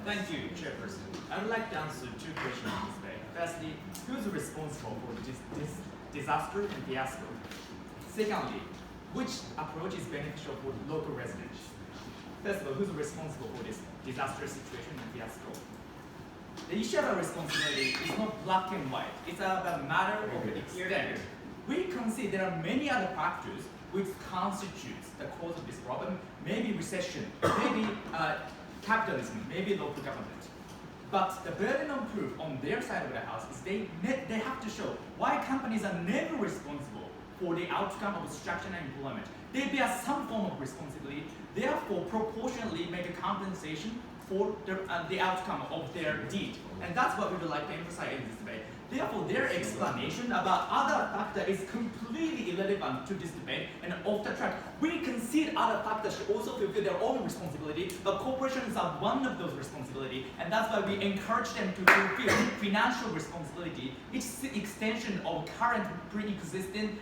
Thank you, Chairperson. I would like to answer two questions today. Firstly, who's responsible for this disaster and fiasco? Secondly, which approach is beneficial for local residents? First of all, who's responsible for this disastrous situation and fiasco? The issue of responsibility is not black and white. It's a matter of extent. We can see there are many other factors which constitutes the cause of this problem. Maybe recession, maybe capitalism, maybe local government. But the burden of proof on their side of the house is they have to show why companies are never responsible for the outcome of extraction and employment. They bear some form of responsibility, therefore proportionally make a compensation for the outcome of their deed. And that's what we would like to emphasize in this debate. Therefore, their explanation about other factors is completely irrelevant to this debate and off the track. We concede other factors should also fulfill their own responsibility, but corporations are one of those responsibilities, and that's why we encourage them to fulfill financial responsibility. It's the extension of current pre-existing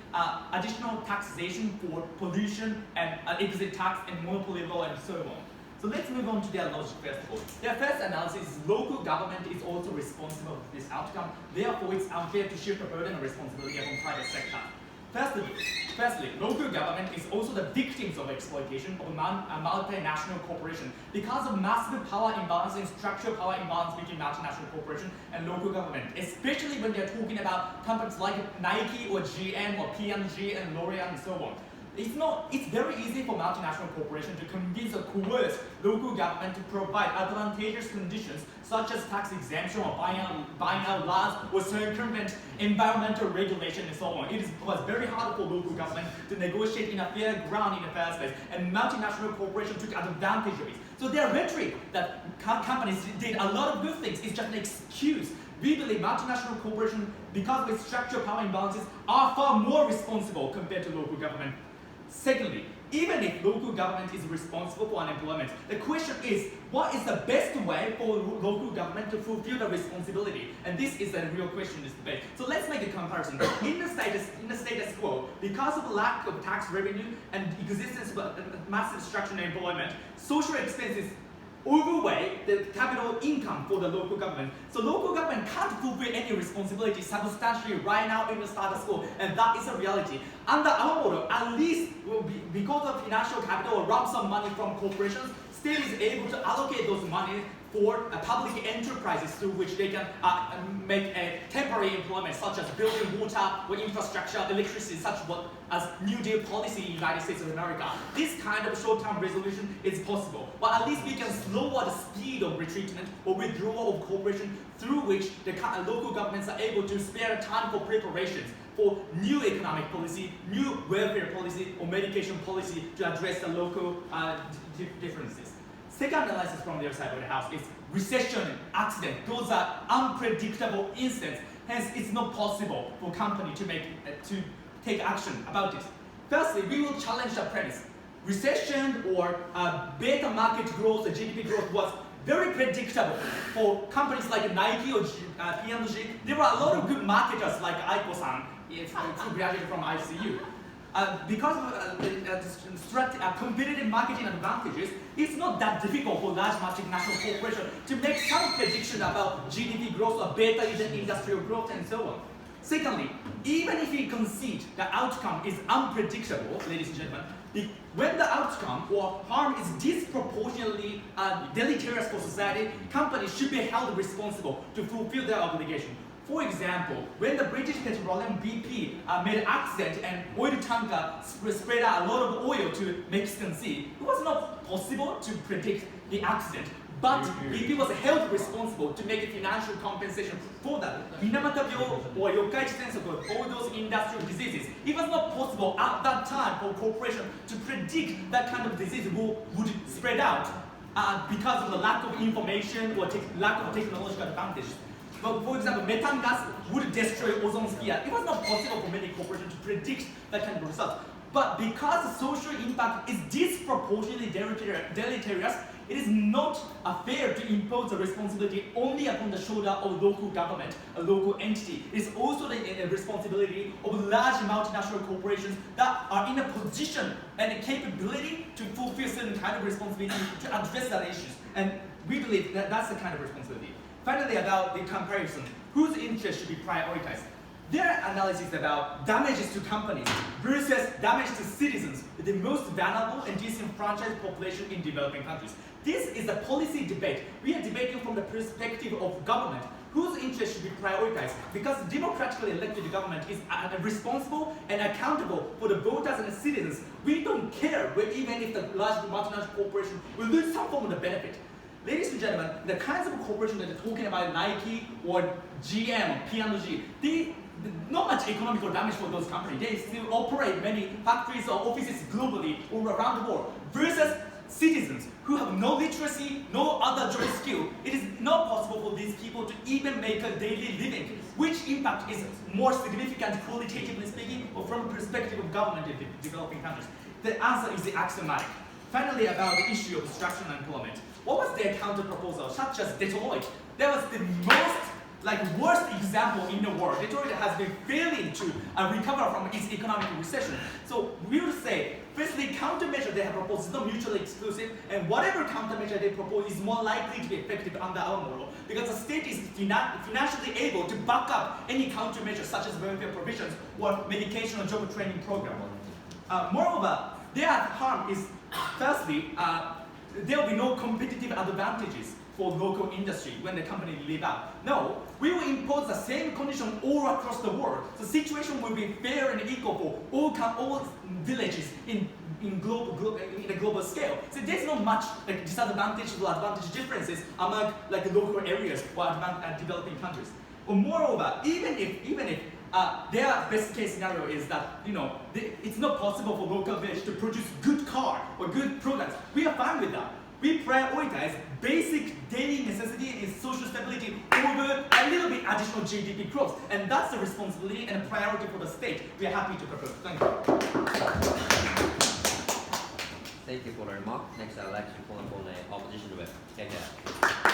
additional taxation for pollution and exit tax and monopoly law and so on. So let's move on to their logic first of all. Their first analysis is local government is also responsible for this outcome. Therefore, it's unfair to shift the burden of responsibility upon private sector. Firstly, local government is also the victims of exploitation of a multinational corporation because of massive power imbalance and structural power imbalance between multinational corporation and local government, especially when they're talking about companies like Nike or GM or P&G and L'Oreal and so on. It's very easy for multinational corporations to convince or coerce local government to provide advantageous conditions such as tax exemption or buying out laws or circumvent environmental regulation and so on. It was very hard for local government to negotiate in a fair ground in the first place, and multinational corporations took advantage of it. So their rhetoric that companies did a lot of good things is just an excuse. We believe multinational corporations, because of its structural power imbalances, are far more responsible compared to local government. Secondly, even if local government is responsible for unemployment, the question is, what is the best way for local government to fulfill the responsibility? And this is a real question in this debate. So let's make a comparison. In the status quo, because of lack of tax revenue and existence of massive structural employment, social expenses overweigh the capital income for the local government. So local government can't fulfill any responsibility substantially right now in the status quo, and that is a reality. Under our model, at least because of financial capital or lump sum money from corporations, state is able to allocate those money for public enterprises through which they can make a temporary employment, such as building water or infrastructure, electricity, such as New Deal policy in the United States of America. This kind of short-term resolution is possible, but at least we can lower the speed of retreatment or withdrawal of cooperation through which the local governments are able to spare time for preparations for new economic policy, new welfare policy, or medication policy to address the local differences. Second analysis from their side of the house is recession, accident. Those are unpredictable incidents. Hence, it's not possible for company to take action about it. Firstly, we will challenge the premise. Recession or beta market growth, or GDP growth was very predictable for companies like Nike or P&G. There were a lot of good marketers like Aiko-san, who graduated from ICU. Because of competitive marketing advantages, it's not that difficult for large multinational corporations to make some prediction about GDP growth or beta industrial growth and so on. Secondly, even if we concede the outcome is unpredictable, ladies and gentlemen, when the outcome or harm is disproportionately deleterious for society, companies should be held responsible to fulfill their obligation. For example, when the British Petroleum BP made an accident and oil tanker spread out a lot of oil to Mexican Sea, it was not possible to predict the accident. But BP was held responsible to make a financial compensation for that. Minamatobyo or Yokkaichi Sensoku, all those industrial diseases, it was not possible at that time for corporation to predict that kind of disease would spread out because of the lack of information or lack of technological advantage. But for example, methane gas would destroy ozone sphere. It was not possible for many corporations to predict that kind of result. But because the social impact is disproportionately deleterious, it is not fair to impose the responsibility only upon the shoulder of local government, a local entity. It is also the responsibility of large multinational corporations that are in a position and a capability to fulfill certain kind of responsibility to address that issues. And we believe that that's the kind of responsibility. Finally, about the comparison, whose interest should be prioritized? Their analysis about damages to companies versus damage to citizens, the most vulnerable and disenfranchised population in developing countries. This is a policy debate. We are debating from the perspective of government, whose interest should be prioritized, because democratically elected government is responsible and accountable for the voters and the citizens. We don't care even if the large multinational corporation will lose some form of the benefit. Ladies and gentlemen, the kinds of corporations that are talking about Nike or GM, P&G, not much economical damage for those companies. They still operate many factories or offices globally or around the world. Versus citizens who have no literacy, no other job skill. It is not possible for these people to even make a daily living. Which impact is more significant qualitatively speaking or from the perspective of government in developing countries? The answer is the axiomatic. Finally, about the issue of structural employment. What was their counter proposal, such as Detroit? That was the most worst example in the world. Detroit has been failing to recover from its economic recession. So we would say, firstly, countermeasure they have proposed is not mutually exclusive, and whatever countermeasure they propose is more likely to be effective under our model, because the state is financially able to back up any countermeasure such as welfare provisions or medication or job training program. Moreover, their harm is, firstly, there will be no competitive advantages for local industry when the company live out. No, we will impose the same condition all across the world. The situation will be fair and equal for all villages in a global scale. So there's not much disadvantages or advantage differences among local areas or developing countries. Or moreover, even if their best case scenario is that it's not possible for local village to produce good car or good products, we are fine with that. We prioritize basic daily necessity and social stability over a little bit additional GDP growth. And that's the responsibility and a priority for the state. We are happy to propose. Thank you. Thank you for the remark. Next, I'd like to call upon the opposition rep. Take care.